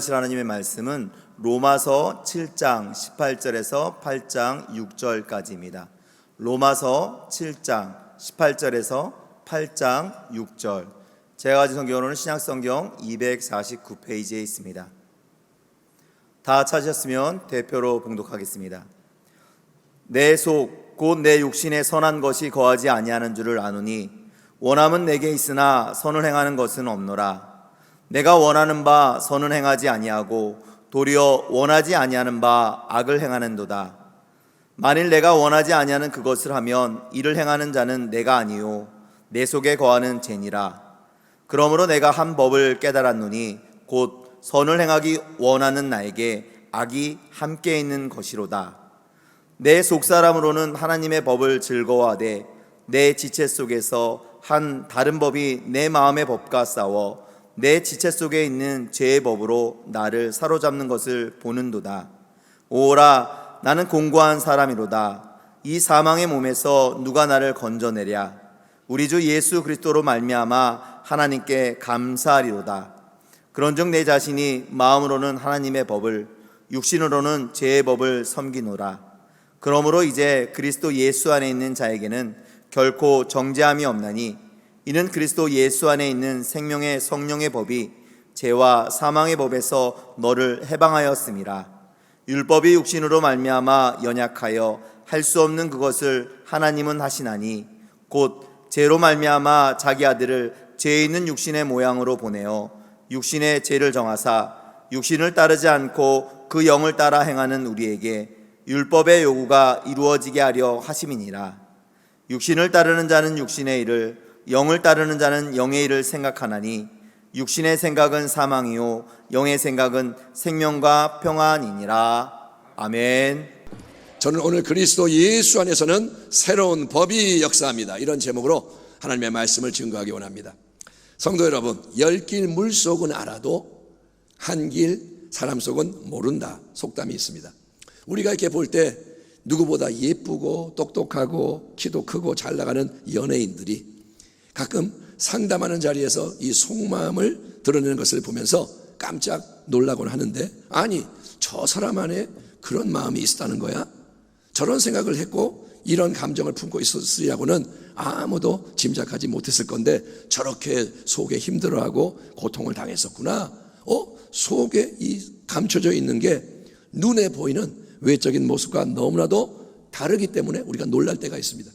증거하실 하나님의 말씀은 로마서 7장 18절에서 8장 6절까지입니다. 로마서 7장 18절에서 8장 6절. 제가 가진 성경으로는 신약성경 249페이지에 있습니다. 다 찾으셨으면 대표로 봉독하겠습니다. 내 속 곧 내 육신에 선한 것이 거하지 아니하는 줄을 아노니 원함은 내게 있으나 선을 행하는 것은 없노라. 내가 원하는 바 선은 행하지 아니하고 도리어 원하지 아니하는 바 악을 행하는도다. 만일 내가 원하지 아니하는 그것을 하면 이를 행하는 자는 내가 아니요 내 속에 거하는 죄니라. 그러므로 내가 한 법을 깨달았노니 곧 선을 행하기 원하는 나에게 악이 함께 있는 것이로다. 내 속사람으로는 하나님의 법을 즐거워하되 내 지체 속에서 한 다른 법이 내 마음의 법과 싸워 내 지체 속에 있는 죄의 법으로 나를 사로잡는 것을 보는도다. 오라, 나는 공고한 사람이로다. 이 사망의 몸에서 누가 나를 건져내랴. 우리 주 예수 그리스도로 말미암아 하나님께 감사하리로다. 그런즉 내 자신이 마음으로는 하나님의 법을, 육신으로는 죄의 법을 섬기노라. 그러므로 이제 그리스도 예수 안에 있는 자에게는 결코 정죄함이 없나니 이는 그리스도 예수 안에 있는 생명의 성령의 법이 죄와 사망의 법에서 너를 해방하였음이라. 율법이 육신으로 말미암아 연약하여 할 수 없는 그것을 하나님은 하시나니 곧 죄로 말미암아 자기 아들을 죄 있는 육신의 모양으로 보내어 육신의 죄를 정하사 육신을 따르지 않고 그 영을 따라 행하는 우리에게 율법의 요구가 이루어지게 하려 하심이니라. 육신을 따르는 자는 육신의 일을, 영을 따르는 자는 영의 일을 생각하나니 육신의 생각은 사망이요 영의 생각은 생명과 평안이니라. 아멘. 저는 오늘 그리스도 예수 안에서는 새로운 법이 역사합니다, 이런 제목으로 하나님의 말씀을 증거하기 원합니다. 성도 여러분, 열 길 물속은 알아도 한 길 사람 속은 모른다 속담이 있습니다. 우리가 이렇게 볼 때 누구보다 예쁘고 똑똑하고 키도 크고 잘 나가는 연예인들이 가끔 상담하는 자리에서 이 속마음을 드러내는 것을 보면서 깜짝 놀라곤 하는데, 아니 저 사람 안에 그런 마음이 있었다는 거야? 저런 생각을 했고 이런 감정을 품고 있었으리라고는 아무도 짐작하지 못했을 건데 저렇게 속에 힘들어하고 고통을 당했었구나. 속에 이 감춰져 있는 게 눈에 보이는 외적인 모습과 너무나도 다르기 때문에 우리가 놀랄 때가 있습니다.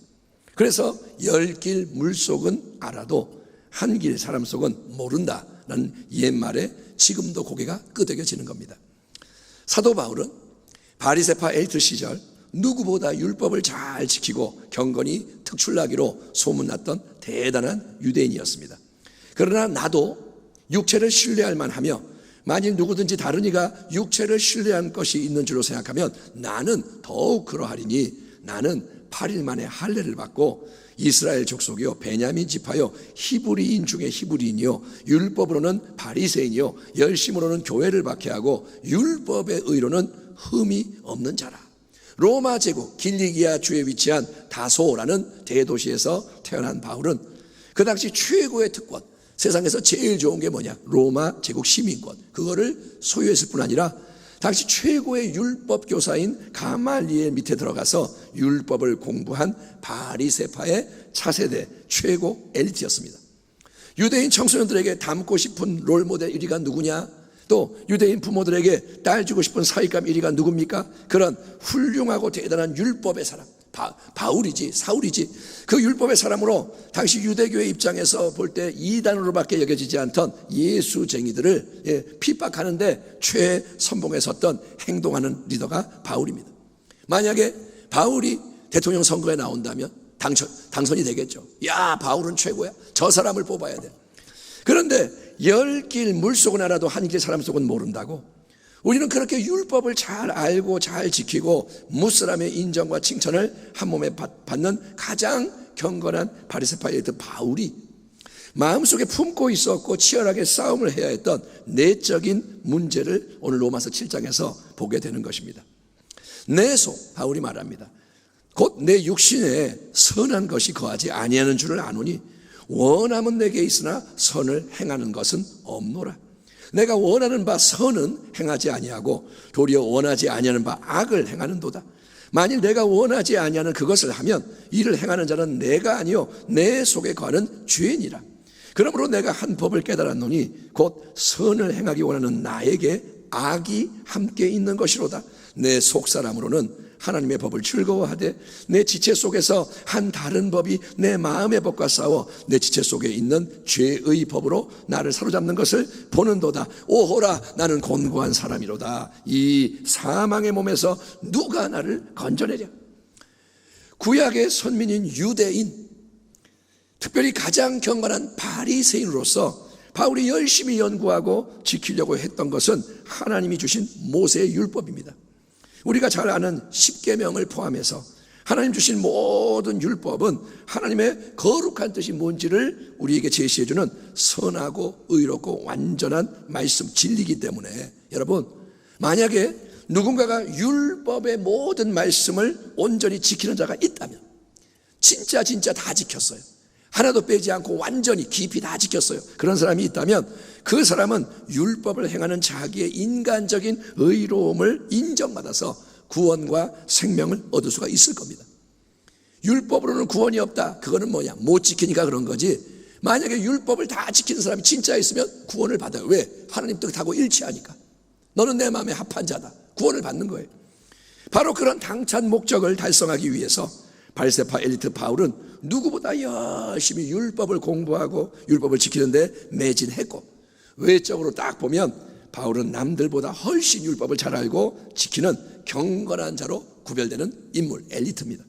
그래서 열 길 물속은 알아도 한 길 사람 속은 모른다라는 옛말에 지금도 고개가 끄덕여지는 겁니다. 사도 바울은 바리새파 엘트 시절 누구보다 율법을 잘 지키고 경건히 특출나기로 소문났던 대단한 유대인이었습니다. 그러나 나도 육체를 신뢰할 만하며 만일 누구든지 다른 이가 육체를 신뢰한 것이 있는 줄로 생각하면 나는 더욱 그러하리니 나는 8일 만에 할례를 받고 이스라엘 족속이요 베냐민 지파요 히브리인 중에 히브리인이요 율법으로는 바리새인이요 열심으로는 교회를 박해하고 율법의 의로는 흠이 없는 자라. 로마 제국 길리기아 주에 위치한 다소라는 대도시에서 태어난 바울은 그 당시 최고의 특권, 세상에서 제일 좋은 게 뭐냐? 로마 제국 시민권. 그거를 소유했을 뿐 아니라 당시 최고의 율법 교사인 가말리엘 밑에 들어가서 율법을 공부한 바리새파의 차세대 최고 엘리트였습니다. 유대인 청소년들에게 닮고 싶은 롤모델 1위가 누구냐? 또 유대인 부모들에게 딸 주고 싶은 사윗감 1위가 누굽니까? 그런 훌륭하고 대단한 율법의 사람, 바울이지, 사울이지. 그 율법의 사람으로 당시 유대교의 입장에서 볼 때 이단으로밖에 여겨지지 않던 예수쟁이들을 핍박하는데 최선봉에 섰던 행동하는 리더가 바울입니다. 만약에 바울이 대통령 선거에 나온다면 당선이 되겠죠. 야, 바울은 최고야. 저 사람을 뽑아야 돼. 그런데 열 길 물속은 알아도 한 길 사람 속은 모른다고. 우리는 그렇게 율법을 잘 알고 잘 지키고 무사람의 인정과 칭찬을 한 몸에 받는 가장 경건한 바리새파 엘리트 바울이 마음속에 품고 있었고 치열하게 싸움을 해야 했던 내적인 문제를 오늘 로마서 7장에서 보게 되는 것입니다. 내 속, 바울이 말합니다. 곧 내 육신에 선한 것이 거하지 아니하는 줄을 아노니 원함은 내게 있으나 선을 행하는 것은 없노라. 내가 원하는 바 선은 행하지 아니하고 도리어 원하지 아니하는 바 악을 행하는도다. 만일 내가 원하지 아니하는 그것을 하면 이를 행하는 자는 내가 아니요 내 속에 거하는 죄니라. 그러므로 내가 한 법을 깨달았노니 곧 선을 행하기 원하는 나에게 악이 함께 있는 것이로다. 내 속사람으로는 하나님의 법을 즐거워하되 내 지체 속에서 한 다른 법이 내 마음의 법과 싸워 내 지체 속에 있는 죄의 법으로 나를 사로잡는 것을 보는도다. 오호라, 나는 곤고한 사람이로다. 이 사망의 몸에서 누가 나를 건져내랴. 구약의 선민인 유대인, 특별히 가장 경건한 바리새인으로서 바울이 열심히 연구하고 지키려고 했던 것은 하나님이 주신 모세의 율법입니다. 우리가 잘 아는 십계명을 포함해서 하나님 주신 모든 율법은 하나님의 거룩한 뜻이 뭔지를 우리에게 제시해주는 선하고 의롭고 완전한 말씀, 진리이기 때문에 여러분, 만약에 누군가가 율법의 모든 말씀을 온전히 지키는 자가 있다면, 진짜 다 지켰어요, 하나도 빼지 않고 완전히 깊이 다 지켰어요, 그런 사람이 있다면 그 사람은 율법을 행하는 자기의 인간적인 의로움을 인정받아서 구원과 생명을 얻을 수가 있을 겁니다. 율법으로는 구원이 없다, 그거는 뭐냐, 못 지키니까 그런 거지. 만약에 율법을 다 지키는 사람이 진짜 있으면 구원을 받아요. 왜? 하나님 뜻하고 일치하니까. 너는 내 마음에 합한 자다, 구원을 받는 거예요. 바로 그런 당찬 목적을 달성하기 위해서 바리새파 엘리트 바울은 누구보다 열심히 율법을 공부하고 율법을 지키는데 매진했고, 외적으로 딱 보면 바울은 남들보다 훨씬 율법을 잘 알고 지키는 경건한 자로 구별되는 인물, 엘리트입니다.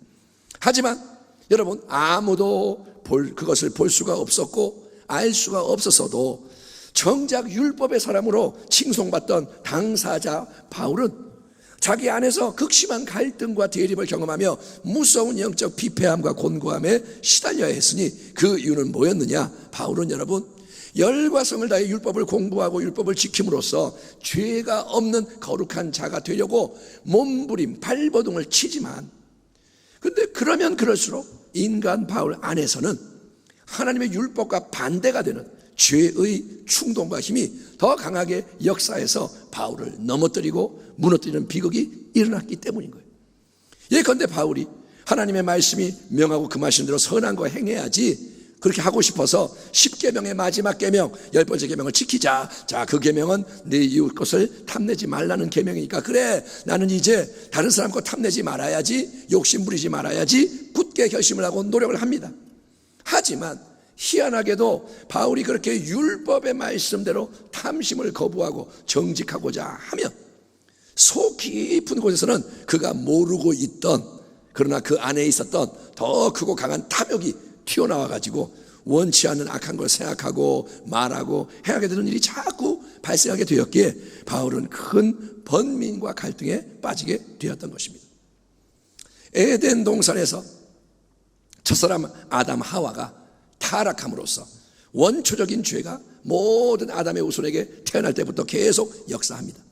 하지만 여러분, 아무도 그것을 볼 수가 없었고 알 수가 없었어도 정작 율법의 사람으로 칭송받던 당사자 바울은 자기 안에서 극심한 갈등과 대립을 경험하며 무서운 영적 피폐함과 곤고함에 시달려야 했으니 그 이유는 뭐였느냐? 바울은 여러분, 열과 성을 다해 율법을 공부하고 율법을 지킴으로써 죄가 없는 거룩한 자가 되려고 몸부림, 발버둥을 치지만, 근데 그러면 그럴수록 인간 바울 안에서는 하나님의 율법과 반대가 되는 죄의 충동과 힘이 더 강하게 역사해서 바울을 넘어뜨리고 무너뜨리는 비극이 일어났기 때문인 거예요. 예컨대 바울이 하나님의 말씀이 명하고 금하신 대로 선한 거 행해야지, 그렇게 하고 싶어서 10계명의 마지막 계명, 10번째 계명을 지키자. 자, 그 계명은 네 이웃 것을 탐내지 말라는 계명이니까, 그래, 나는 이제 다른 사람 거 탐내지 말아야지, 욕심 부리지 말아야지 굳게 결심을 하고 노력을 합니다. 하지만 희한하게도 바울이 그렇게 율법의 말씀대로 탐심을 거부하고 정직하고자 하면 속 깊은 곳에서는 그가 모르고 있던, 그러나 그 안에 있었던 더 크고 강한 탐욕이 튀어나와가지고 원치 않는 악한 걸 생각하고 말하고 행하게 되는 일이 자꾸 발생하게 되었기에 바울은 큰 번민과 갈등에 빠지게 되었던 것입니다. 에덴 동산에서 첫사람 아담 하와가 타락함으로써 원초적인 죄가 모든 아담의 후손에게 태어날 때부터 계속 역사합니다.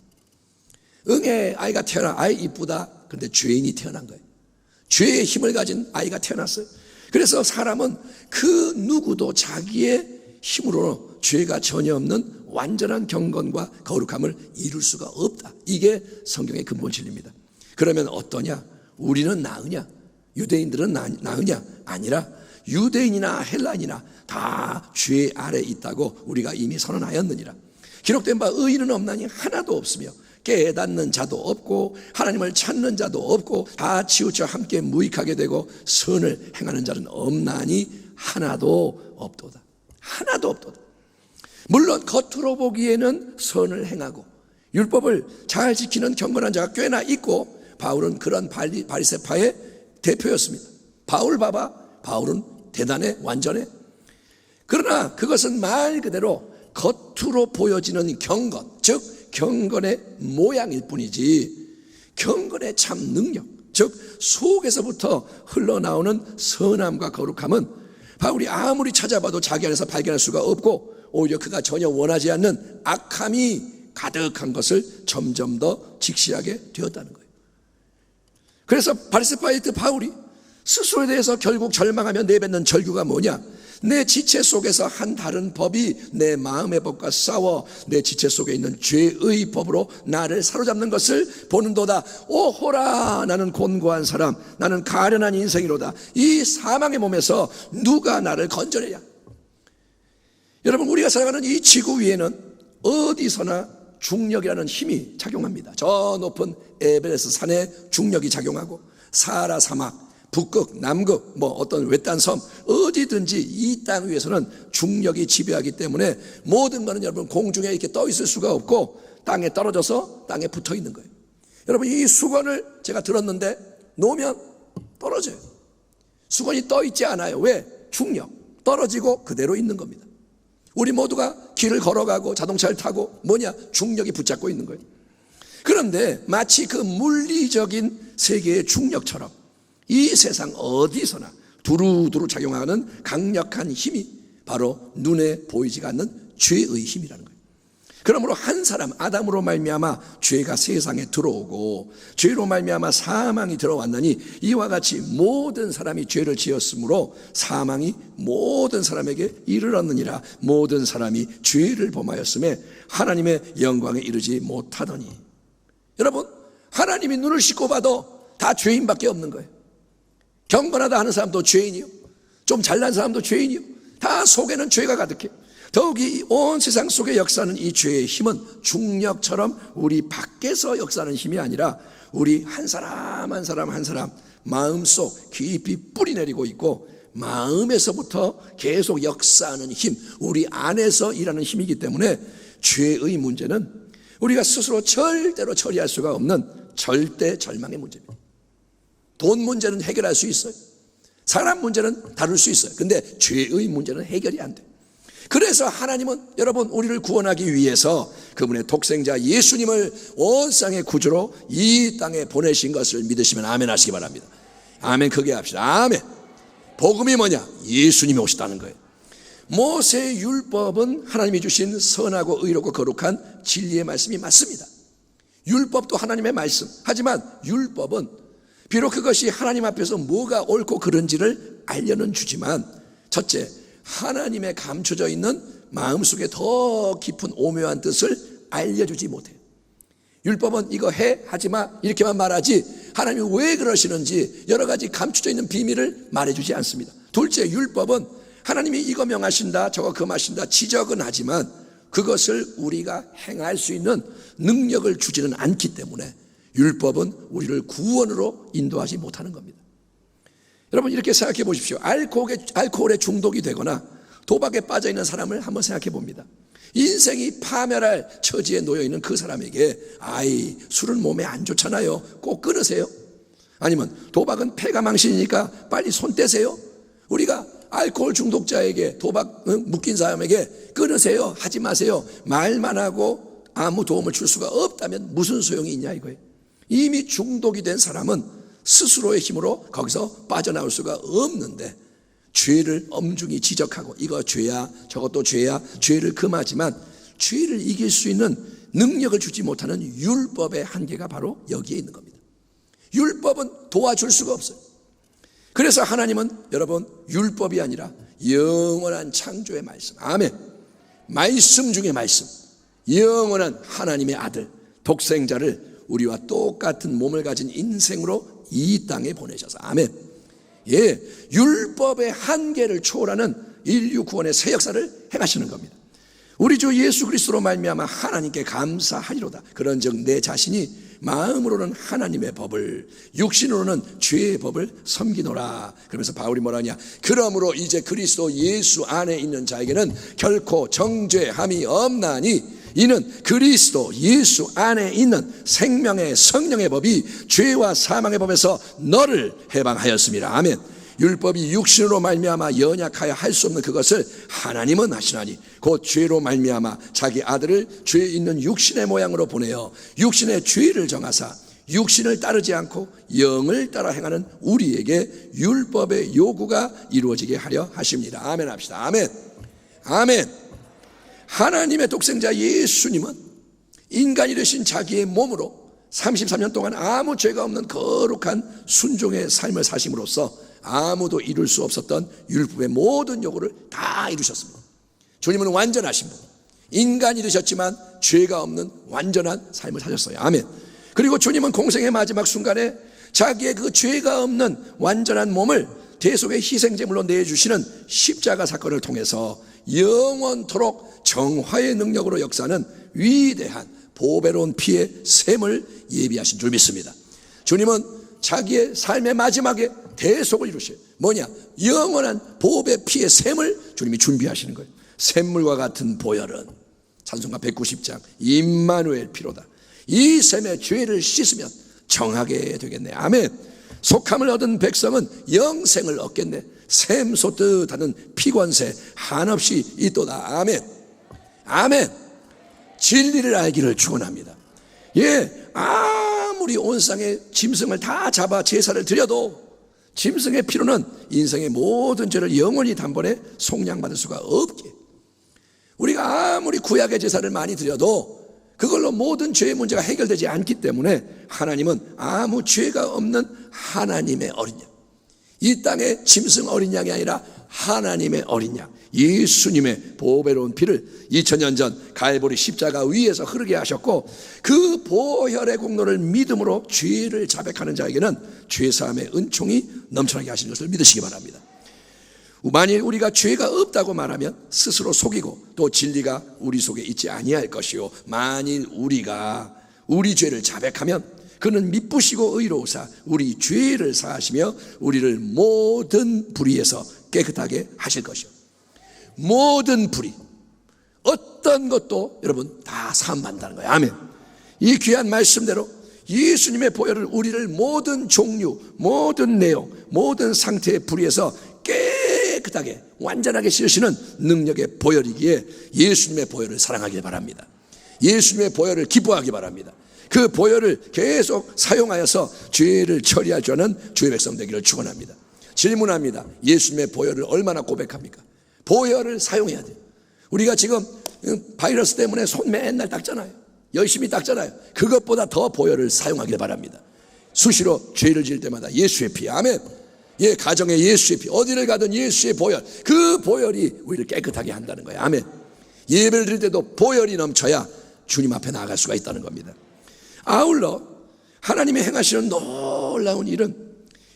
응애 아이가 태어나, 아이 이쁘다, 그런데 죄인이 태어난 거예요. 죄의 힘을 가진 아이가 태어났어요. 그래서 사람은 그 누구도 자기의 힘으로 죄가 전혀 없는 완전한 경건과 거룩함을 이룰 수가 없다. 이게 성경의 근본 진리입니다. 그러면 어떠냐? 우리는 나으냐? 유대인들은 나으냐? 아니라 유대인이나 헬라인이나 다 죄 아래 있다고 우리가 이미 선언하였느니라. 기록된 바 의인은 없나니 하나도 없으며 깨닫는 자도 없고 하나님을 찾는 자도 없고 다 치우쳐 함께 무익하게 되고 선을 행하는 자는 없나니 하나도 없도다. 하나도 없도다. 물론 겉으로 보기에는 선을 행하고 율법을 잘 지키는 경건한 자가 꽤나 있고, 바울은 그런 바리새파의 대표였습니다. 바울 봐봐, 바울은 대단해, 완전해. 그러나 그것은 말 그대로 겉으로 보여지는 경건, 즉 경건의 모양일 뿐이지 경건의 참 능력, 즉 속에서부터 흘러나오는 선함과 거룩함은 바울이 아무리 찾아봐도 자기 안에서 발견할 수가 없고, 오히려 그가 전혀 원하지 않는 악함이 가득한 것을 점점 더 직시하게 되었다는 거예요. 그래서 바리새파 엘리트 바울이 스스로에 대해서 결국 절망하며 내뱉는 절규가 뭐냐? 내 지체 속에서 한 다른 법이 내 마음의 법과 싸워 내 지체 속에 있는 죄의 법으로 나를 사로잡는 것을 보는도다. 오호라, 나는 곤고한 사람, 나는 가련한 인생이로다. 이 사망의 몸에서 누가 나를 건져내랴. 여러분, 우리가 살아가는 이 지구 위에는 어디서나 중력이라는 힘이 작용합니다. 저 높은 에베레스트 산에 중력이 작용하고, 사하라 사막, 북극, 남극, 어떤 외딴 섬, 어디든지 이 땅 위에서는 중력이 지배하기 때문에 모든 것은 여러분 공중에 이렇게 떠 있을 수가 없고 땅에 떨어져서 땅에 붙어 있는 거예요. 여러분, 이 수건을 제가 들었는데 놓으면 떨어져요. 수건이 떠 있지 않아요. 왜? 중력. 떨어지고 그대로 있는 겁니다. 우리 모두가 길을 걸어가고 자동차를 타고 중력이 붙잡고 있는 거예요. 그런데 마치 그 물리적인 세계의 중력처럼 이 세상 어디서나 두루두루 작용하는 강력한 힘이 바로 눈에 보이지가 않는 죄의 힘이라는 거예요. 그러므로 한 사람 아담으로 말미암아 죄가 세상에 들어오고 죄로 말미암아 사망이 들어왔나니 이와 같이 모든 사람이 죄를 지었으므로 사망이 모든 사람에게 이르렀느니라. 모든 사람이 죄를 범하였음에 하나님의 영광에 이르지 못하더니. 여러분, 하나님이 눈을 씻고 봐도 다 죄인밖에 없는 거예요. 경건하다 하는 사람도 죄인이요, 좀 잘난 사람도 죄인이요, 다 속에는 죄가 가득해요. 더욱이 온 세상 속에 역사하는 이 죄의 힘은 중력처럼 우리 밖에서 역사하는 힘이 아니라 우리 한 사람 한 사람 한 사람 마음속 깊이 뿌리내리고 있고, 마음에서부터 계속 역사하는 힘, 우리 안에서 일하는 힘이기 때문에 죄의 문제는 우리가 스스로 절대로 처리할 수가 없는 절대 절망의 문제입니다. 돈 문제는 해결할 수 있어요. 사람 문제는 다룰 수 있어요. 근데 죄의 문제는 해결이 안 돼요. 그래서 하나님은 여러분 우리를 구원하기 위해서 그분의 독생자 예수님을 온상의 구주로 이 땅에 보내신 것을 믿으시면 아멘 하시기 바랍니다. 아멘 크게 합시다. 아멘. 복음이 뭐냐? 예수님이 오셨다는 거예요. 모세의 율법은 하나님이 주신 선하고 의롭고 거룩한 진리의 말씀이 맞습니다. 율법도 하나님의 말씀. 하지만 율법은 비록 그것이 하나님 앞에서 뭐가 옳고 그른지를 알려는 주지만, 첫째, 하나님의 감춰져 있는 마음속에 더 깊은 오묘한 뜻을 알려주지 못해요. 율법은 이거 해, 하지마 이렇게만 말하지 하나님이 왜 그러시는지 여러 가지 감춰져 있는 비밀을 말해주지 않습니다. 둘째, 율법은 하나님이 이거 명하신다 저거 금하신다 지적은 하지만 그것을 우리가 행할 수 있는 능력을 주지는 않기 때문에 율법은 우리를 구원으로 인도하지 못하는 겁니다. 여러분 이렇게 생각해 보십시오. 알코올에 중독이 되거나 도박에 빠져 있는 사람을 한번 생각해 봅니다. 인생이 파멸할 처지에 놓여 있는 그 사람에게 술은 몸에 안 좋잖아요, 꼭 끊으세요. 아니면 도박은 패가 망신이니까 빨리 손 떼세요. 우리가 알코올 중독자에게 도박 묶인 사람에게 끊으세요, 하지 마세요 말만 하고 아무 도움을 줄 수가 없다면 무슨 소용이 있냐 이거예요. 이미 중독이 된 사람은 스스로의 힘으로 거기서 빠져나올 수가 없는데 죄를 엄중히 지적하고 이거 죄야 저것도 죄야 죄를 금하지만 죄를 이길 수 있는 능력을 주지 못하는 율법의 한계가 바로 여기에 있는 겁니다. 율법은 도와줄 수가 없어요. 그래서 하나님은 여러분 율법이 아니라 영원한 창조의 말씀, 아멘, 말씀 중에 말씀, 영원한 하나님의 아들 독생자를 우리와 똑같은 몸을 가진 인생으로 이 땅에 보내셔서, 아멘, 예, 율법의 한계를 초월하는 인류 구원의 새 역사를 행하시는 겁니다. 우리 주 예수 그리스도로 말미암아 하나님께 감사하리로다. 그런즉 내 자신이 마음으로는 하나님의 법을, 육신으로는 죄의 법을 섬기노라. 그러면서 바울이 뭐라 하냐? 그러므로 이제 그리스도 예수 안에 있는 자에게는 결코 정죄함이 없나니 이는 그리스도 예수 안에 있는 생명의 성령의 법이 죄와 사망의 법에서 너를 해방하였습니다. 아멘. 율법이 육신으로 말미암아 연약하여 할 수 없는 그것을 하나님은 하시나니 곧 죄로 말미암아 자기 아들을 죄 있는 육신의 모양으로 보내어 육신의 죄를 정하사 육신을 따르지 않고 영을 따라 행하는 우리에게 율법의 요구가 이루어지게 하려 하십니다. 아멘 합시다. 아멘. 아멘. 하나님의 독생자 예수님은 인간이 되신 자기의 몸으로 33년 동안 아무 죄가 없는 거룩한 순종의 삶을 사심으로써 아무도 이룰 수 없었던 율법의 모든 요구를 다 이루셨습니다. 주님은 완전하신 분, 인간이 되셨지만 죄가 없는 완전한 삶을 사셨어요. 아멘. 그리고 주님은 공생의 마지막 순간에 자기의 그 죄가 없는 완전한 몸을 대속의 희생제물로 내주시는 십자가 사건을 통해서 영원토록 정화의 능력으로 역사하는 위대한 보배로운 피의 샘을 예비하신 줄 믿습니다. 주님은 자기의 삶의 마지막에 대속을 이루셔요. 뭐냐? 영원한 보배 피의 샘을 주님이 준비하시는 거예요. 샘물과 같은 보혈은 찬송가 190장 임마누엘 피로다. 이 샘의 죄를 씻으면 정하게 되겠네. 아멘. 속함을 얻은 백성은 영생을 얻겠네. 샘 솟듯 하는 피권세 한없이 있도다. 아멘. 아멘. 진리를 알기를 축원합니다. 예, 아무리 온 세상의 짐승을 다 잡아 제사를 드려도 짐승의 피로는 인생의 모든 죄를 영원히 단번에 속량받을 수가 없게, 우리가 아무리 구약의 제사를 많이 드려도 그걸로 모든 죄의 문제가 해결되지 않기 때문에 하나님은 아무 죄가 없는 하나님의 어린 양, 이 땅의 짐승 어린 양이 아니라 하나님의 어린 양, 예수님의 보배로운 피를 2000년 전 갈보리 십자가 위에서 흐르게 하셨고, 그 보혈의 공로를 믿음으로 죄를 자백하는 자에게는 죄사함의 은총이 넘쳐나게 하시는 것을 믿으시기 바랍니다. 만일 우리가 죄가 없다고 말하면 스스로 속이고 또 진리가 우리 속에 있지 아니할 것이요, 만일 우리가 우리 죄를 자백하면 그는 미쁘시고 의로우사 우리 죄를 사하시며 우리를 모든 불의에서 깨끗하게 하실 것이요. 모든 불의, 어떤 것도 여러분 다 사함받는다는 거예요. 아멘. 이 귀한 말씀대로 예수님의 보혈을 우리를 모든 종류, 모든 내용, 모든 상태의 불의에서 깨끗하게 완전하게 씻으시는 능력의 보혈이기에 예수님의 보혈을 사랑하길 바랍니다. 예수님의 보혈을 기뻐하기 바랍니다. 그 보혈을 계속 사용하여서 죄를 처리할 줄 아는 주의 백성 되기를 축원합니다. 질문합니다. 예수님의 보혈을 얼마나 고백합니까? 보혈을 사용해야 돼요. 우리가 지금 바이러스 때문에 손 맨날 닦잖아요. 열심히 닦잖아요. 그것보다 더 보혈을 사용하길 바랍니다. 수시로 죄를 지을 때마다 예수의 피, 아멘. 예, 가정에 예수의 피, 어디를 가든 예수의 보혈, 그 보혈이 우리를 깨끗하게 한다는 거예요. 아멘. 예배를 드릴 때도 보혈이 넘쳐야 주님 앞에 나아갈 수가 있다는 겁니다. 아울러 하나님이 행하시는 놀라운 일은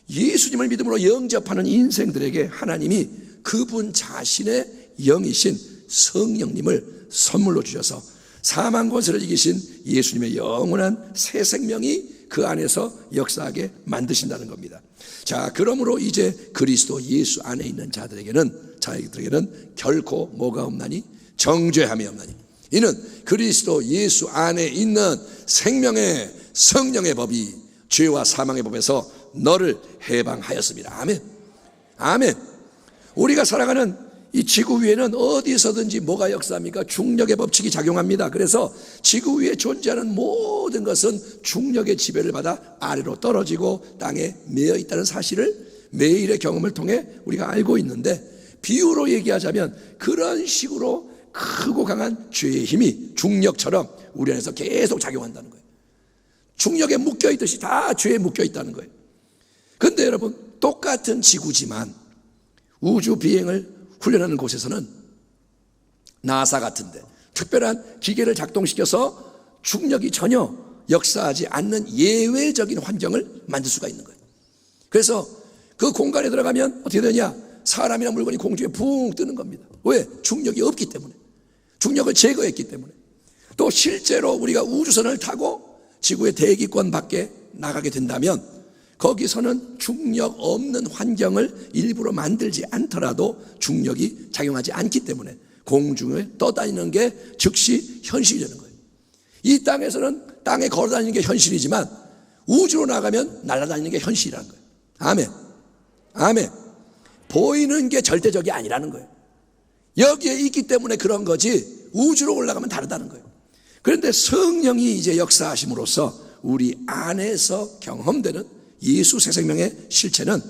예수님을 믿음으로 영접하는 인생들에게 하나님이 그분 자신의 영이신 성령님을 선물로 주셔서 사망 권세를 이기신 예수님의 영원한 새 생명이 그 안에서 역사하게 만드신다는 겁니다. 자, 그러므로 이제 그리스도 예수 안에 있는 자들에게는 결코 뭐가 없나니? 정죄함이 없나니. 이는 그리스도 예수 안에 있는 생명의 성령의 법이 죄와 사망의 법에서 너를 해방하였습니다. 아멘. 아멘. 우리가 살아가는 이 지구 위에는 어디서든지 뭐가 역사합니까? 중력의 법칙이 작용합니다. 그래서 지구 위에 존재하는 모든 것은 중력의 지배를 받아 아래로 떨어지고 땅에 매여 있다는 사실을 매일의 경험을 통해 우리가 알고 있는데, 비유로 얘기하자면 그런 식으로 크고 강한 죄의 힘이 중력처럼 우리 안에서 계속 작용한다는 거예요. 중력에 묶여있듯이 다 죄에 묶여있다는 거예요. 그런데 여러분, 똑같은 지구지만 우주 비행을 훈련하는 곳에서는 나사 같은데 특별한 기계를 작동시켜서 중력이 전혀 역사하지 않는 예외적인 환경을 만들 수가 있는 거예요. 그래서 그 공간에 들어가면 어떻게 되냐? 사람이나 물건이 공중에 붕 뜨는 겁니다. 왜? 중력이 없기 때문에. 중력을 제거했기 때문에. 또 실제로 우리가 우주선을 타고 지구의 대기권 밖에 나가게 된다면 거기서는 중력 없는 환경을 일부러 만들지 않더라도 중력이 작용하지 않기 때문에 공중에 떠다니는 게 즉시 현실이 되는 거예요. 이 땅에서는 땅에 걸어다니는 게 현실이지만 우주로 나가면 날아다니는 게 현실이라는 거예요. 아멘. 아멘. 보이는 게 절대적이 아니라는 거예요. 여기에 있기 때문에 그런 거지 우주로 올라가면 다르다는 거예요. 그런데 성령이 이제 역사하심으로써 우리 안에서 경험되는 예수 새 생명의 실체는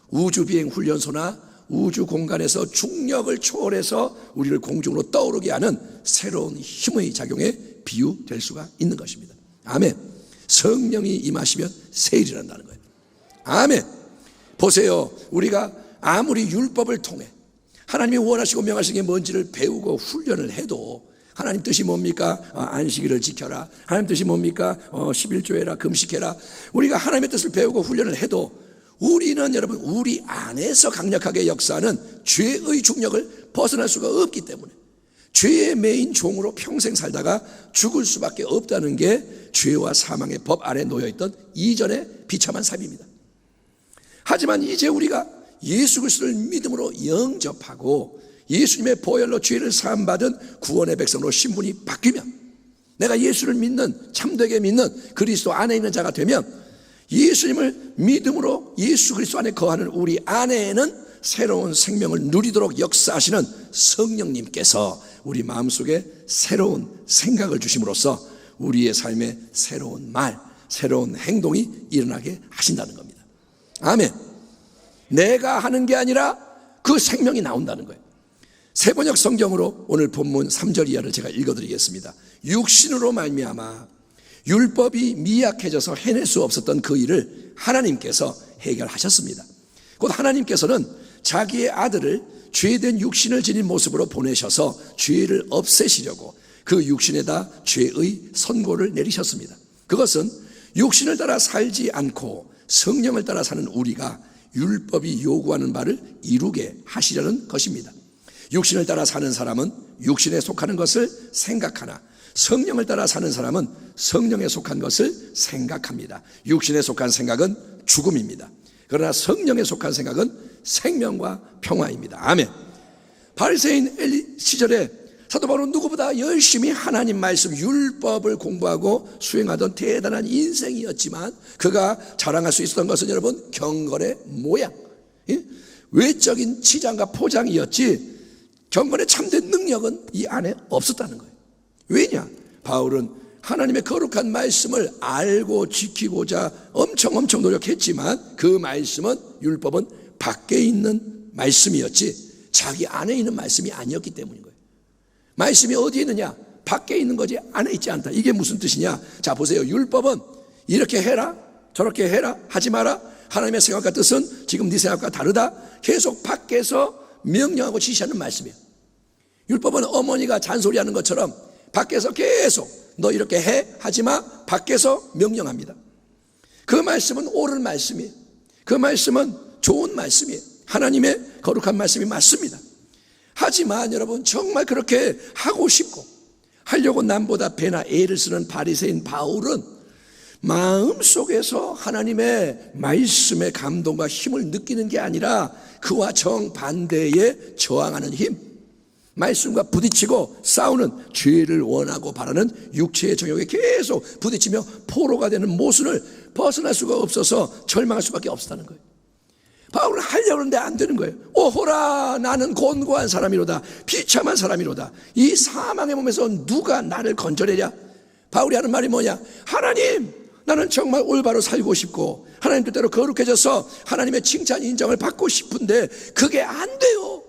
우주비행 훈련소나 우주 공간에서 중력을 초월해서 우리를 공중으로 떠오르게 하는 새로운 힘의 작용에 비유될 수가 있는 것입니다. 아멘. 성령이 임하시면 새 일이 난다는 거예요. 아멘. 보세요. 우리가 아무리 율법을 통해 하나님이 원하시고 명하시는 게 뭔지를 배우고 훈련을 해도 하나님 뜻이 뭡니까? 안식일을 지켜라. 하나님 뜻이 뭡니까? 11조해라, 금식해라. 우리가 하나님의 뜻을 배우고 훈련을 해도 우리는 여러분 우리 안에서 강력하게 역사하는 죄의 중력을 벗어날 수가 없기 때문에 죄의 메인 종으로 평생 살다가 죽을 수밖에 없다는 게 죄와 사망의 법 아래 놓여있던 이전의 비참한 삶입니다. 하지만 이제 우리가 예수 그리스도를 믿음으로 영접하고 예수님의 보혈로 죄를 사함받은 구원의 백성으로 신분이 바뀌면, 내가 예수를 믿는, 참되게 믿는 그리스도 안에 있는 자가 되면 예수님을 믿음으로 예수 그리스도 안에 거하는 우리 안에는 새로운 생명을 누리도록 역사하시는 성령님께서 우리 마음속에 새로운 생각을 주심으로써 우리의 삶에 새로운 말, 새로운 행동이 일어나게 하신다는 겁니다. 아멘. 내가 하는 게 아니라 그 생명이 나온다는 거예요. 세번역 성경으로 오늘 본문 3절 이하를 제가 읽어드리겠습니다. 육신으로 말미암아 율법이 미약해져서 해낼 수 없었던 그 일을 하나님께서 해결하셨습니다. 곧 하나님께서는 자기의 아들을 죄된 육신을 지닌 모습으로 보내셔서 죄를 없애시려고 그 육신에다 죄의 선고를 내리셨습니다. 그것은 육신을 따라 살지 않고 성령을 따라 사는 우리가 율법이 요구하는 바를 이루게 하시려는 것입니다. 육신을 따라 사는 사람은 육신에 속하는 것을 생각하나 성령을 따라 사는 사람은 성령에 속한 것을 생각합니다. 육신에 속한 생각은 죽음입니다. 그러나 성령에 속한 생각은 생명과 평화입니다. 아멘. 바리새인 엘리 시절에 사도 바울은 누구보다 열심히 하나님 말씀 율법을 공부하고 수행하던 대단한 인생이었지만 그가 자랑할 수 있었던 것은 여러분 경건의 모양, 외적인 치장과 포장이었지 경건의 참된 능력은 이 안에 없었다는 거예요. 왜냐? 바울은 하나님의 거룩한 말씀을 알고 지키고자 엄청 노력했지만 그 말씀은, 율법은 밖에 있는 말씀이었지 자기 안에 있는 말씀이 아니었기 때문인 거예요. 말씀이 어디에 있느냐? 밖에 있는 거지 안에 있지 않다. 이게 무슨 뜻이냐? 자 보세요. 율법은 이렇게 해라, 저렇게 해라, 하지 마라. 하나님의 생각과 뜻은 지금 네 생각과 다르다. 계속 밖에서 명령하고 지시하는 말씀이에요. 율법은 어머니가 잔소리하는 것처럼 밖에서 계속 너 이렇게 해, 하지 마, 밖에서 명령합니다. 그 말씀은 옳은 말씀이에요. 그 말씀은 좋은 말씀이에요. 하나님의 거룩한 말씀이 맞습니다. 하지만 여러분 정말 그렇게 하고 싶고 하려고 남보다 배나 애를 쓰는 바리새인 바울은 마음속에서 하나님의 말씀의 감동과 힘을 느끼는 게 아니라 그와 정반대에 저항하는 힘, 말씀과 부딪히고 싸우는 죄를 원하고 바라는 육체의 정욕에 계속 부딪히며 포로가 되는 모순을 벗어날 수가 없어서 절망할 수밖에 없었다는 거예요. 바울은 하려고 하는데 안 되는 거예요. 오호라 나는 곤고한 사람이로다, 비참한 사람이로다. 이 사망의 몸에서 누가 나를 건져내랴. 바울이 하는 말이 뭐냐? 하나님, 나는 정말 올바로 살고 싶고 하나님 뜻대로 거룩해져서 하나님의 칭찬 인정을 받고 싶은데 그게 안 돼요.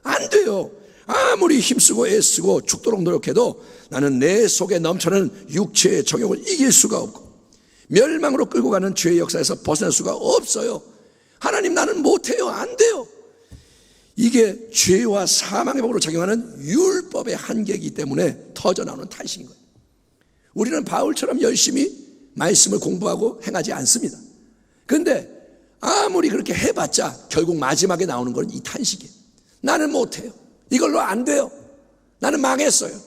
안 돼요. 아무리 힘쓰고 애쓰고 죽도록 노력해도 나는 내 속에 넘쳐나는 육체의 정욕을 이길 수가 없고 멸망으로 끌고 가는 죄의 역사에서 벗어날 수가 없어요. 하나님, 나는 못해요. 안 돼요. 이게 죄와 사망의 법으로 작용하는 율법의 한계이기 때문에 터져나오는 탄식인 거예요. 우리는 바울처럼 열심히 말씀을 공부하고 행하지 않습니다. 그런데 아무리 그렇게 해봤자 결국 마지막에 나오는 건 이 탄식이에요. 나는 못해요. 이걸로 안 돼요. 나는 망했어요.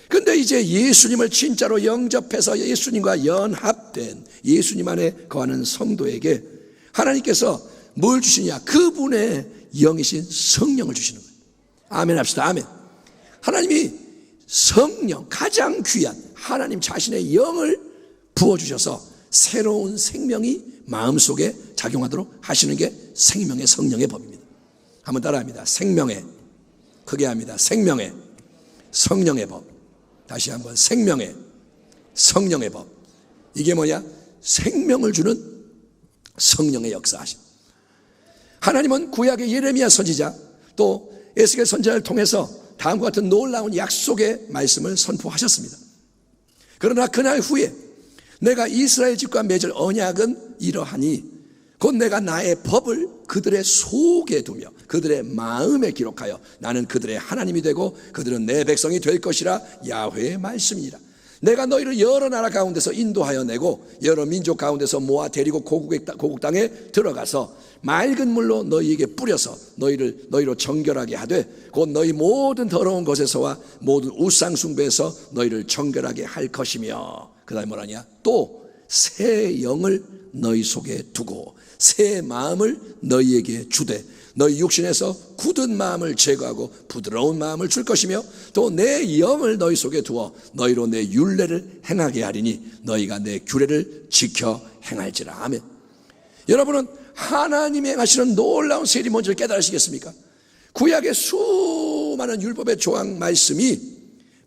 근데 이제 예수님을 진짜로 영접해서 예수님과 연합된 예수님 안에 거하는 성도에게 하나님께서 뭘 주시냐? 그분의 영이신 성령을 주시는 거예요. 아멘 합시다. 아멘. 하나님이 성령, 가장 귀한 하나님 자신의 영을 부어주셔서 새로운 생명이 마음속에 작용하도록 하시는 게 생명의 성령의 법입니다. 한번 따라합니다. 생명의, 크게 합니다. 생명의 성령의 법. 다시 한번 생명의 성령의 법. 이게 뭐냐? 생명을 주는 성령의 역사하심. 하나님은 구약의 예레미야 선지자 또 에스겔 선지자를 통해서 다음과 같은 놀라운 약속의 말씀을 선포하셨습니다. 그러나 그날 후에 내가 이스라엘 집과 맺을 언약은 이러하니 곧 내가 나의 법을 그들의 속에 두며 그들의 마음에 기록하여 나는 그들의 하나님이 되고 그들은 내 백성이 될 것이라 야훼의 말씀이니라. 내가 너희를 여러 나라 가운데서 인도하여 내고 여러 민족 가운데서 모아 데리고 고국 땅에 들어가서 맑은 물로 너희에게 뿌려서 너희로 정결하게 하되 곧 너희 모든 더러운 것에서와 모든 우상 숭배에서 너희를 정결하게 할 것이며, 그 다음에 뭐라냐, 또 새 영을 너희 속에 두고 새 마음을 너희에게 주되 너희 육신에서 굳은 마음을 제거하고 부드러운 마음을 줄 것이며 또 내 영을 너희 속에 두어 너희로 내 율례를 행하게 하리니 너희가 내 규례를 지켜 행할지라. 아멘. 여러분은 하나님이 행하시는 놀라운 세리 뭔지를 깨달으시겠습니까? 구약의 수많은 율법의 조항 말씀이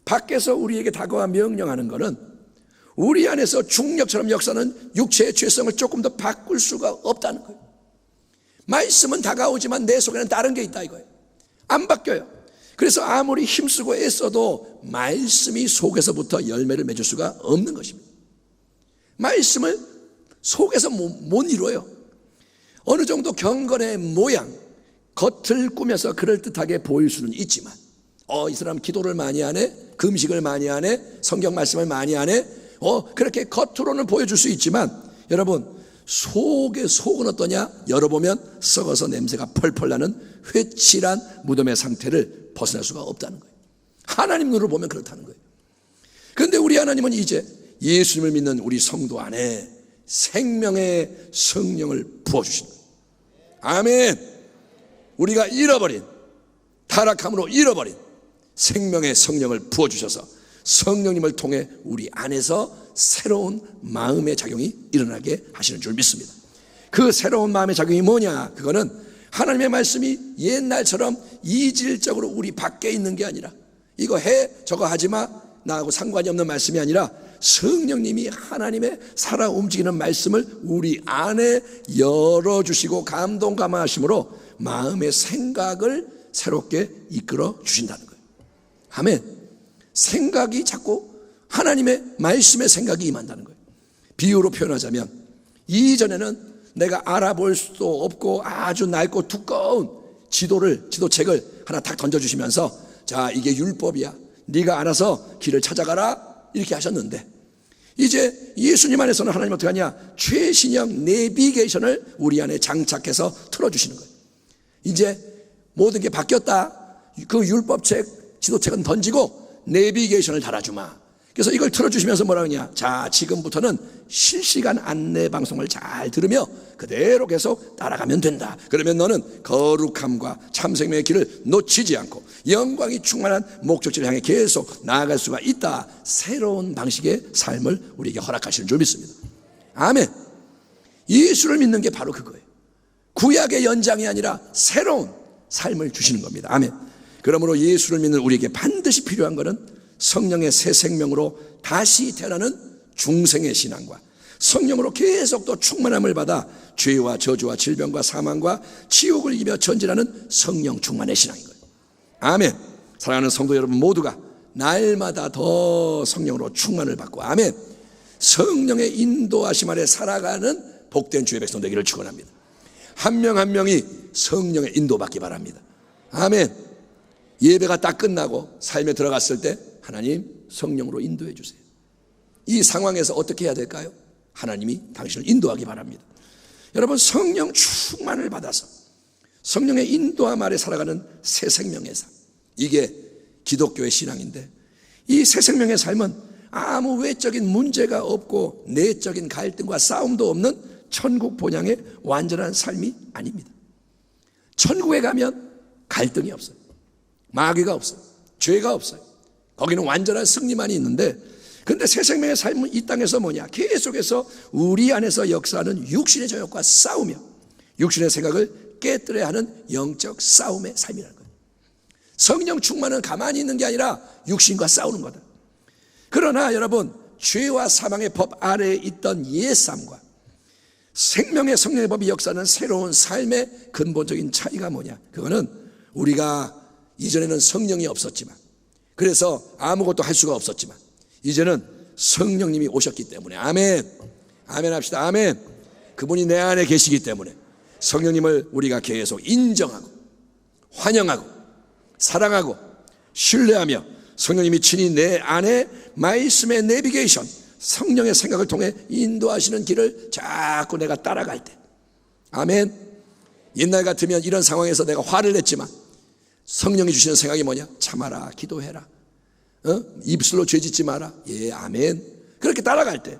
밖에서 우리에게 다가와 명령하는 것은 우리 안에서 중력처럼 역사는 육체의 죄성을 조금 더 바꿀 수가 없다는 거예요. 말씀은 다가오지만 내 속에는 다른 게 있다 이거예요. 안 바뀌어요. 그래서 아무리 힘쓰고 애써도 말씀이 속에서부터 열매를 맺을 수가 없는 것입니다. 말씀을 속에서 못 이루어요. 어느 정도 경건의 모양, 겉을 꾸며서 그럴듯하게 보일 수는 있지만 이 사람 기도를 많이 하네, 금식을 많이 하네, 성경 말씀을 많이 하네, 그렇게 겉으로는 보여줄 수 있지만 여러분 속은 어떠냐? 열어보면 썩어서 냄새가 펄펄 나는 회칠한 무덤의 상태를 벗어날 수가 없다는 거예요. 하나님 눈으로 보면 그렇다는 거예요. 그런데 우리 하나님은 이제 예수님을 믿는 우리 성도 안에 생명의 성령을 부어주시는 거예요. 아멘. 우리가 잃어버린, 타락함으로 잃어버린 생명의 성령을 부어주셔서 성령님을 통해 우리 안에서 새로운 마음의 작용이 일어나게 하시는 줄 믿습니다. 그 새로운 마음의 작용이 뭐냐? 그거는 하나님의 말씀이 옛날처럼 이질적으로 우리 밖에 있는 게 아니라 이거 해 저거 하지마 나하고 상관이 없는 말씀이 아니라 성령님이 하나님의 살아 움직이는 말씀을 우리 안에 열어주시고 감동 감화하심으로 마음의 생각을 새롭게 이끌어 주신다는 거예요. 아멘. 생각이 자꾸 하나님의 말씀의 생각이 임한다는 거예요. 비유로 표현하자면 이전에는 내가 알아볼 수도 없고 아주 낡고 두꺼운 지도책을 하나 탁 던져주시면서 자 이게 율법이야, 네가 알아서 길을 찾아가라 이렇게 하셨는데 이제 예수님 안에서는 하나님 어떻게 하냐, 최신형 내비게이션을 우리 안에 장착해서 틀어주시는 거예요. 이제 모든 게 바뀌었다. 그 율법책 지도책은 던지고 내비게이션을 달아주마. 그래서 이걸 틀어주시면서 뭐라 그러냐, 자 지금부터는 실시간 안내 방송을 잘 들으며 그대로 계속 따라가면 된다. 그러면 너는 거룩함과 참생명의 길을 놓치지 않고 영광이 충만한 목적지를 향해 계속 나아갈 수가 있다. 새로운 방식의 삶을 우리에게 허락하시는 줄 믿습니다. 아멘. 예수를 믿는 게 바로 그거예요. 구약의 연장이 아니라 새로운 삶을 주시는 겁니다. 아멘. 그러므로 예수를 믿는 우리에게 반드시 필요한 것은 성령의 새 생명으로 다시 태어나는 중생의 신앙과 성령으로 계속 또 충만함을 받아 죄와 저주와 질병과 사망과 지옥을 이기며 전진하는 성령 충만의 신앙인 거예요. 아멘. 사랑하는 성도 여러분 모두가 날마다 더 성령으로 충만을 받고 아멘. 성령의 인도하심 아래 살아가는 복된 주의 백성 되기를 축원합니다. 한 명 한 명이 성령의 인도받기 바랍니다. 아멘. 예배가 딱 끝나고 삶에 들어갔을 때 하나님 성령으로 인도해 주세요. 이 상황에서 어떻게 해야 될까요? 하나님이 당신을 인도하기 바랍니다. 여러분 성령 충만을 받아서 성령의 인도함 아래 살아가는 새 생명의 삶, 이게 기독교의 신앙인데 이 새 생명의 삶은 아무 외적인 문제가 없고 내적인 갈등과 싸움도 없는 천국 본향의 완전한 삶이 아닙니다. 천국에 가면 갈등이 없어요. 마귀가 없어요. 죄가 없어요. 거기는 완전한 승리만이 있는데 그런데 새 생명의 삶은 이 땅에서 뭐냐, 계속해서 우리 안에서 역사하는 육신의 저욕과 싸우며 육신의 생각을 깨뜨려야 하는 영적 싸움의 삶이라는 거예요. 성령 충만은 가만히 있는 게 아니라 육신과 싸우는 거다. 그러나 여러분 죄와 사망의 법 아래에 있던 옛삶과 생명의 성령의 법이 역사하는 새로운 삶의 근본적인 차이가 뭐냐, 그거는 우리가 이전에는 성령이 없었지만 그래서 아무것도 할 수가 없었지만 이제는 성령님이 오셨기 때문에 아멘. 아멘 합시다. 아멘. 그분이 내 안에 계시기 때문에 성령님을 우리가 계속 인정하고 환영하고 사랑하고 신뢰하며 성령님이 친히 내 안에 말씀의 내비게이션, 성령의 생각을 통해 인도하시는 길을 자꾸 내가 따라갈 때, 아멘. 옛날 같으면 이런 상황에서 내가 화를 냈지만 성령이 주시는 생각이 뭐냐? 참아라, 기도해라, 입술로 죄짓지 마라. 예, 아멘. 그렇게 따라갈 때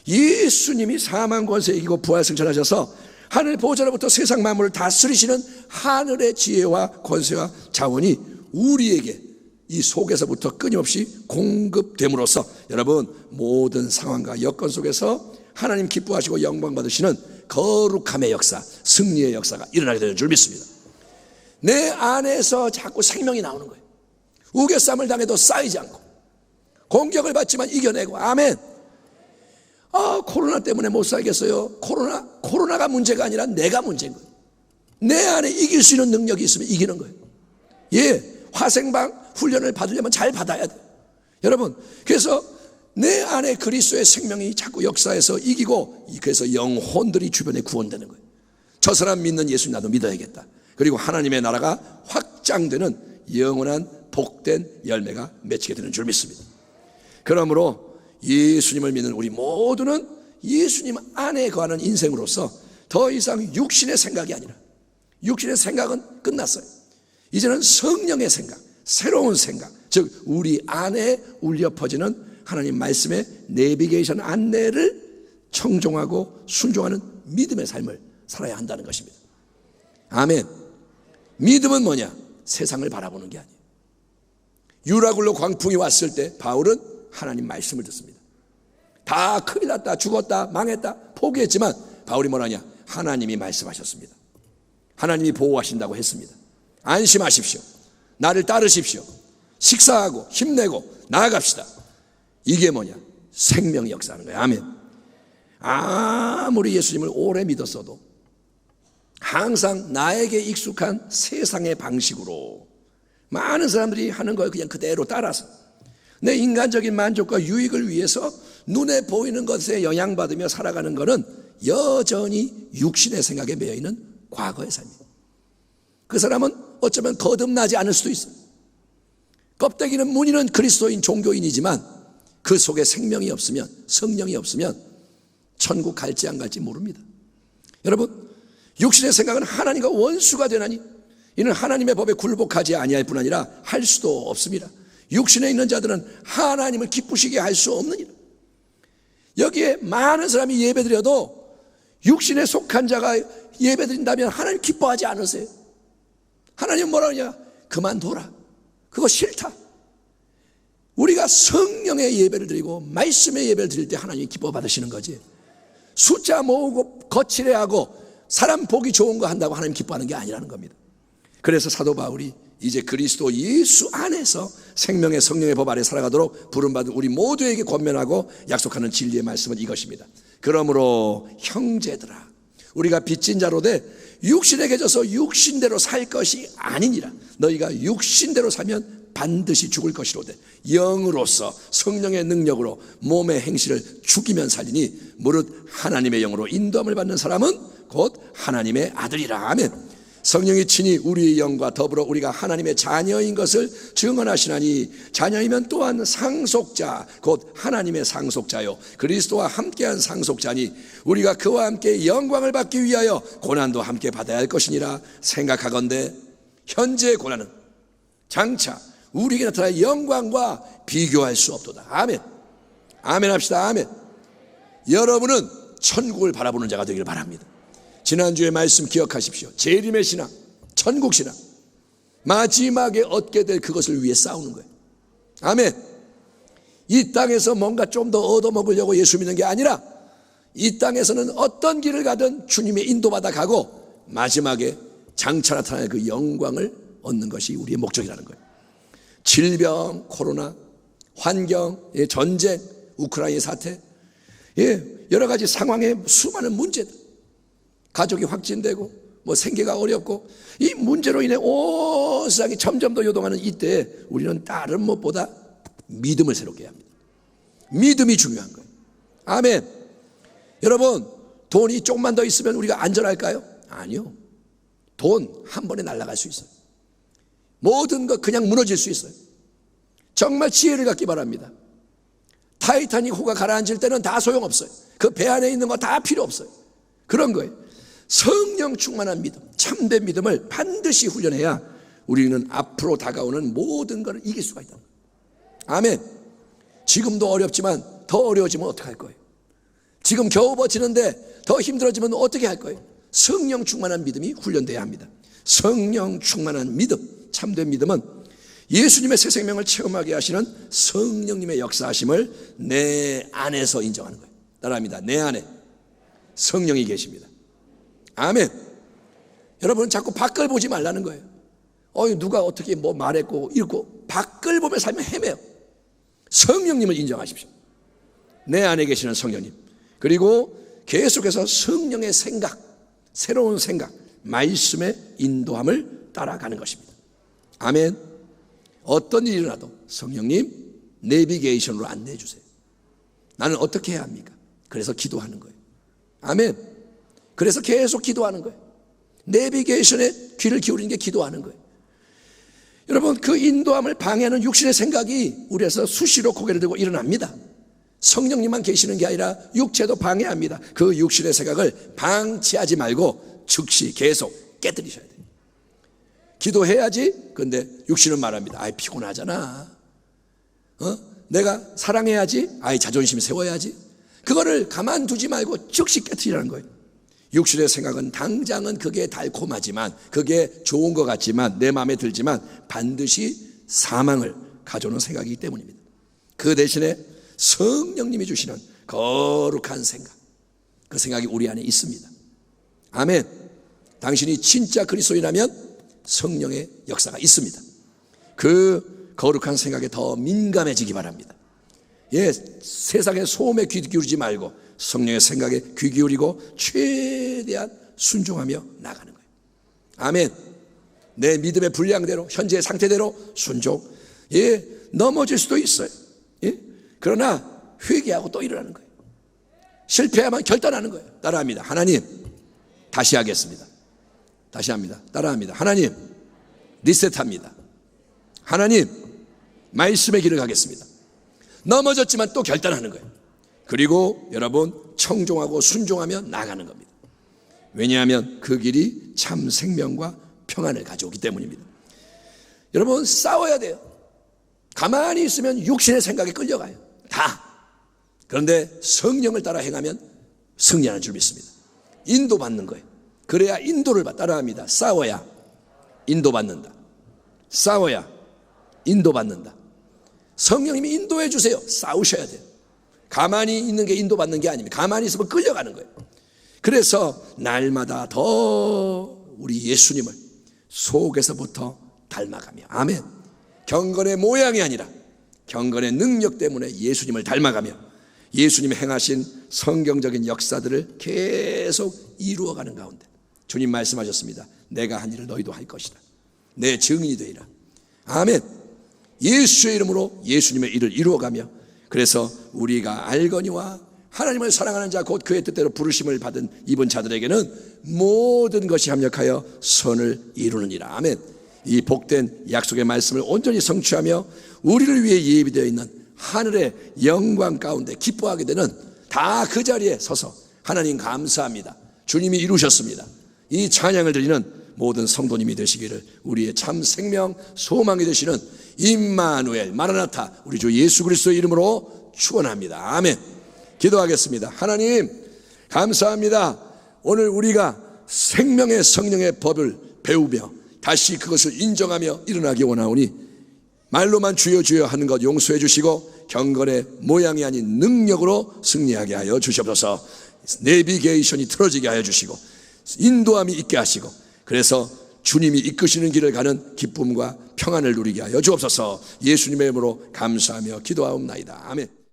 예수님이 사망 권세 이기고 부활 승천하셔서 하늘 보좌로부터 세상 만물을 다스리시는 하늘의 지혜와 권세와 자원이 우리에게 이 속에서부터 끊임없이 공급됨으로써 여러분 모든 상황과 여건 속에서 하나님 기뻐하시고 영광 받으시는 거룩함의 역사, 승리의 역사가 일어나게 되는 줄 믿습니다. 내 안에서 자꾸 생명이 나오는 거예요. 우겨쌈을 당해도 쌓이지 않고 공격을 받지만 이겨내고, 아멘. 코로나 때문에 못 살겠어요. 코로나가 문제가 아니라 내가 문제인 거예요. 내 안에 이길 수 있는 능력이 있으면 이기는 거예요. 예, 화생방 훈련을 받으려면 잘 받아야 돼요. 여러분, 그래서 내 안에 그리스도의 생명이 자꾸 역사에서 이기고, 그래서 영혼들이 주변에 구원되는 거예요. 저 사람 믿는 예수님 나도 믿어야겠다. 그리고 하나님의 나라가 확장되는 영원한 복된 열매가 맺히게 되는 줄 믿습니다. 그러므로 예수님을 믿는 우리 모두는 예수님 안에 거하는 인생으로서 더 이상 육신의 생각이 아니라, 육신의 생각은 끝났어요. 이제는 성령의 생각, 새로운 생각, 즉 우리 안에 울려 퍼지는 하나님 말씀의 내비게이션 안내를 청종하고 순종하는 믿음의 삶을 살아야 한다는 것입니다. 아멘. 믿음은 뭐냐? 세상을 바라보는 게 아니에요. 유라굴로 광풍이 왔을 때 바울은 하나님 말씀을 듣습니다. 다 큰일 났다, 죽었다, 망했다 포기했지만 바울이 뭐라냐? 하나님이 말씀하셨습니다. 하나님이 보호하신다고 했습니다. 안심하십시오. 나를 따르십시오. 식사하고 힘내고 나아갑시다. 이게 뭐냐? 생명의 역사하는 거예요. 아멘. 아무리 예수님을 오래 믿었어도 항상 나에게 익숙한 세상의 방식으로 많은 사람들이 하는 걸 그냥 그대로 따라서 내 인간적인 만족과 유익을 위해서 눈에 보이는 것에 영향받으며 살아가는 것은 여전히 육신의 생각에 매여있는 과거의 삶이에요. 그 사람은 어쩌면 거듭나지 않을 수도 있어요. 껍데기는 무늬는 그리스도인 종교인이지만 그 속에 생명이 없으면, 성령이 없으면 천국 갈지 안 갈지 모릅니다. 여러분, 육신의 생각은 하나님과 원수가 되나니 이는 하나님의 법에 굴복하지 아니할 뿐 아니라 할 수도 없습니다. 육신에 있는 자들은 하나님을 기쁘시게 할 수 없느니라. 여기에 많은 사람이 예배드려도 육신에 속한 자가 예배드린다면 하나님 기뻐하지 않으세요. 하나님 뭐라 그러냐? 그만둬라. 그거 싫다. 우리가 성령의 예배를 드리고 말씀의 예배를 드릴 때 하나님이 기뻐 받으시는 거지. 숫자 모으고 거칠해하고 사람 보기 좋은 거 한다고 하나님 기뻐하는 게 아니라는 겁니다. 그래서 사도 바울이 이제 그리스도 예수 안에서 생명의 성령의 법 아래 살아가도록 부름받은 우리 모두에게 권면하고 약속하는 진리의 말씀은 이것입니다. 그러므로 형제들아, 우리가 빚진 자로 돼 육신에게 져서 육신대로 살 것이 아니니라. 너희가 육신대로 살면 반드시 죽을 것이로되 영으로서 성령의 능력으로 몸의 행실을 죽이면 살리니 무릇 하나님의 영으로 인도함을 받는 사람은 곧 하나님의 아들이라. 아멘. 성령이 친히 우리의 영과 더불어 우리가 하나님의 자녀인 것을 증언하시나니 자녀이면 또한 상속자 곧 하나님의 상속자요 그리스도와 함께한 상속자니 우리가 그와 함께 영광을 받기 위하여 고난도 함께 받아야 할 것이니라. 생각하건대 현재의 고난은 장차 우리에게 나타날 영광과 비교할 수 없도다. 아멘. 아멘 합시다. 아멘. 여러분은 천국을 바라보는 자가 되기를 바랍니다. 지난주의 말씀 기억하십시오. 재림의 신앙, 천국 신앙, 마지막에 얻게 될 그것을 위해 싸우는 거예요. 아멘. 이 땅에서 뭔가 좀 더 얻어먹으려고 예수 믿는 게 아니라 이 땅에서는 어떤 길을 가든 주님의 인도받아 가고 마지막에 장차 나타날 그 영광을 얻는 것이 우리의 목적이라는 거예요. 질병, 코로나, 환경, 전쟁, 우크라이나 사태, 여러 가지 상황에 수많은 문제들, 가족이 확진되고 생계가 어렵고 이 문제로 인해 온 세상이 점점 더 요동하는 이때에 우리는 다른 무엇보다 믿음을 새롭게 해야 합니다. 믿음이 중요한 거예요. 아멘. 여러분, 돈이 조금만 더 있으면 우리가 안전할까요? 아니요. 돈 한 번에 날아갈 수 있어요. 모든 것 그냥 무너질 수 있어요. 정말 지혜를 갖기 바랍니다. 타이타닉 호가 가라앉을 때는 다 소용없어요. 그 배 안에 있는 거 다 필요 없어요. 그런 거예요. 성령 충만한 믿음, 참된 믿음을 반드시 훈련해야 우리는 앞으로 다가오는 모든 것을 이길 수가 있다. 아멘. 지금도 어렵지만 더 어려워지면 어떻게 할 거예요? 지금 겨우 버티는데 더 힘들어지면 어떻게 할 거예요? 성령 충만한 믿음이 훈련돼야 합니다. 성령 충만한 믿음, 참된 믿음은 예수님의 새 생명을 체험하게 하시는 성령님의 역사하심을 내 안에서 인정하는 거예요. 따라합니다. 내 안에 성령이 계십니다. 아멘. 여러분 자꾸 밖을 보지 말라는 거예요. 누가 어떻게 뭐 말했고 읽고 밖을 보며 살면 헤매요. 성령님을 인정하십시오. 내 안에 계시는 성령님. 그리고 계속해서 성령의 생각, 새로운 생각, 말씀의 인도함을 따라가는 것입니다. 아멘. 어떤 일이 일어나도 성령님 내비게이션으로 안내해 주세요. 나는 어떻게 해야 합니까? 그래서 기도하는 거예요. 아멘. 그래서 계속 기도하는 거예요. 내비게이션에 귀를 기울이는 게 기도하는 거예요. 여러분 그 인도함을 방해하는 육신의 생각이 우리에서 수시로 고개를 들고 일어납니다. 성령님만 계시는 게 아니라 육체도 방해합니다. 그 육신의 생각을 방치하지 말고 즉시 계속 깨뜨리셔야 돼요. 기도해야지. 근데 육신은 말합니다. 아이 피곤하잖아. 내가 사랑해야지. 아이 자존심 세워야지. 그거를 가만두지 말고 즉시 깨뜨리라는 거예요. 육신의 생각은 당장은 그게 달콤하지만, 그게 좋은 것 같지만, 내 마음에 들지만 반드시 사망을 가져오는 생각이기 때문입니다. 그 대신에 성령님이 주시는 거룩한 생각, 그 생각이 우리 안에 있습니다. 아멘. 당신이 진짜 그리스도인이라면 성령의 역사가 있습니다. 그 거룩한 생각에 더 민감해지기 바랍니다. 세상의 소음에 귀 기울이지 말고 성령의 생각에 귀 기울이고 최대한 순종하며 나가는 거예요. 아멘. 내 믿음의 분량대로, 현재의 상태대로 순종. 넘어질 수도 있어요. 그러나 회개하고 또 일어나는 거예요. 실패하면 결단하는 거예요. 따라합니다. 하나님, 다시 하겠습니다. 다시 합니다. 따라합니다. 하나님, 리셋합니다. 하나님, 말씀의 길을 가겠습니다. 넘어졌지만 또 결단하는 거예요. 그리고 여러분 청종하고 순종하며 나가는 겁니다. 왜냐하면 그 길이 참 생명과 평안을 가져오기 때문입니다. 여러분 싸워야 돼요. 가만히 있으면 육신의 생각에 끌려가요. 다. 그런데 성령을 따라 행하면 승리하는 줄 믿습니다. 인도받는 거예요. 그래야 인도를 따라합니다. 싸워야 인도받는다. 싸워야 인도받는다. 성령님이 인도해 주세요. 싸우셔야 돼요. 가만히 있는 게 인도받는 게 아닙니다. 가만히 있으면 끌려가는 거예요. 그래서 날마다 더 우리 예수님을 속에서부터 닮아가며, 아멘. 경건의 모양이 아니라 경건의 능력 때문에 예수님을 닮아가며 예수님이 행하신 성경적인 역사들을 계속 이루어가는 가운데 주님 말씀하셨습니다. 내가 한 일을 너희도 할 것이다. 내 증인이 되리라. 아멘. 예수의 이름으로 예수님의 일을 이루어가며, 그래서 우리가 알거니와 하나님을 사랑하는 자 곧 그의 뜻대로 부르심을 받은 입은 자들에게는 모든 것이 합력하여 선을 이루느니라. 아멘. 이 복된 약속의 말씀을 온전히 성취하며 우리를 위해 예비되어 있는 하늘의 영광 가운데 기뻐하게 되는, 다 그 자리에 서서 하나님 감사합니다. 주님이 이루셨습니다. 이 찬양을 드리는 모든 성도님이 되시기를 우리의 참 생명 소망이 되시는 임마누엘 마라나타 우리 주 예수 그리스도의 이름으로 축원합니다. 아멘. 기도하겠습니다. 하나님 감사합니다. 오늘 우리가 생명의 성령의 법을 배우며 다시 그것을 인정하며 일어나기 원하오니 말로만 주여 주여 하는 것 용서해 주시고 경건의 모양이 아닌 능력으로 승리하게 하여 주시옵소서. 내비게이션이 틀어지게 하여 주시고 인도함이 있게 하시고, 그래서 주님이 이끄시는 길을 가는 기쁨과 평안을 누리게 하여 주옵소서. 예수님의 이름으로 감사하며 기도하옵나이다. 아멘.